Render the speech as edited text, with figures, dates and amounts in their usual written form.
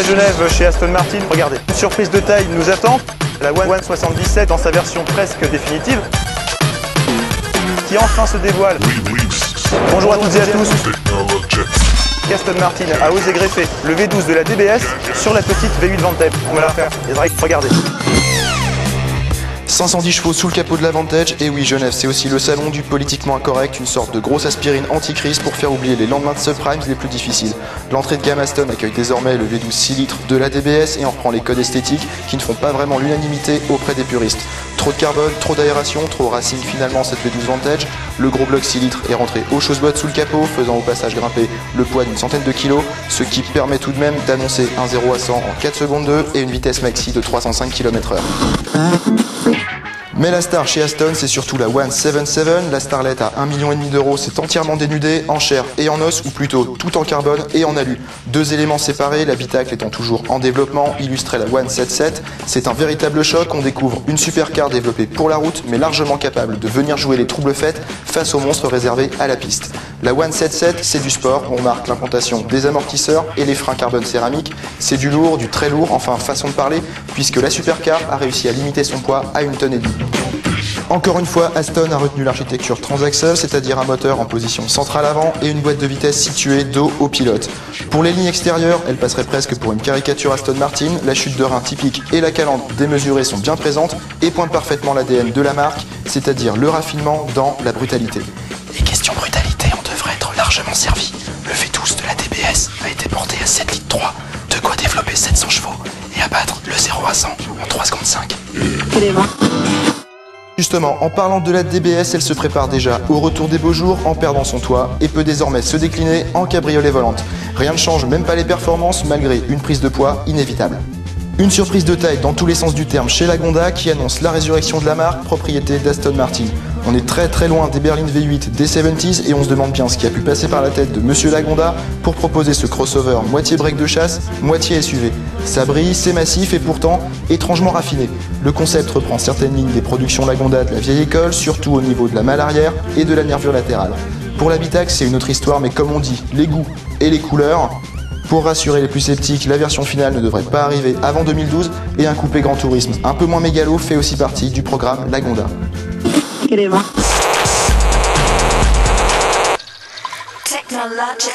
À Genève, chez Aston Martin, regardez, une surprise de taille nous attend. La One 77 dans sa version presque définitive, qui enfin se dévoile. Bonjour à toutes et à tous. Aston Martin a osé greffer le V12 de la DBS sur la petite V8 Vantage. On va la faire. Regardez. 510 chevaux sous le capot de la Vantage, et oui, Genève, c'est aussi le salon du politiquement incorrect, une sorte de grosse aspirine anti-crise pour faire oublier les lendemains de subprimes les plus difficiles. L'entrée de gamme Aston accueille désormais le V12 6 litres de la DBS et en reprend les codes esthétiques qui ne font pas vraiment l'unanimité auprès des puristes. Trop de carbone, trop d'aération, trop racing finalement cette V12 Vantage. Le gros bloc 6 litres est rentré au chausse-bottes sous le capot, faisant au passage grimper le poids d'une centaine de kilos, ce qui permet tout de même d'annoncer un 0 à 100 en 4 secondes 2 et une vitesse maxi de 305 km/h. Mais la star chez Aston, c'est surtout la One 77. La Starlet à 1,5 million d'euros, c'est entièrement dénudé, en chair et en os, ou plutôt tout en carbone et en alu. Deux éléments séparés, l'habitacle étant toujours en développement, illustrait la One 77. C'est un véritable choc, on découvre une supercar développée pour la route, mais largement capable de venir jouer les troubles fêtes face aux monstres réservés à la piste. La One 77, c'est du sport, on marque l'implantation des amortisseurs et les freins carbone céramique. C'est du lourd, du très lourd, enfin façon de parler, puisque la supercar a réussi à limiter son poids à 1,5 tonne. Encore une fois, Aston a retenu l'architecture transaxle, c'est-à-dire un moteur en position centrale avant et une boîte de vitesse située dos au pilote. Pour les lignes extérieures, elle passerait presque pour une caricature Aston Martin, la chute de rein typique et la calandre démesurée sont bien présentes et pointent parfaitement l'ADN de la marque, c'est-à-dire le raffinement dans la brutalité. Et question brutalité, on devrait être largement servi. Le V12 de la DBS a été porté à 7 litres 3, de quoi développer 700 chevaux et abattre le 0 à 100 en 3 secondes 5. Justement, en parlant de la DBS, elle se prépare déjà au retour des beaux jours en perdant son toit et peut désormais se décliner en cabriolet volante. Rien ne change, même pas les performances, malgré une prise de poids inévitable. Une surprise de taille dans tous les sens du terme chez Lagonda qui annonce la résurrection de la marque, propriété d'Aston Martin. On est très loin des berlines V8 des 70s et on se demande bien ce qui a pu passer par la tête de Monsieur Lagonda pour proposer ce crossover moitié break de chasse, moitié SUV. Ça brille, c'est massif et pourtant étrangement raffiné. Le concept reprend certaines lignes des productions Lagonda de la vieille école, surtout au niveau de la malle arrière et de la nervure latérale. Pour l'habitacle, c'est une autre histoire, mais comme on dit, les goûts et les couleurs. Pour rassurer les plus sceptiques, la version finale ne devrait pas arriver avant 2012 et un coupé Grand Tourisme un peu moins mégalo fait aussi partie du programme Lagonda. Technologic.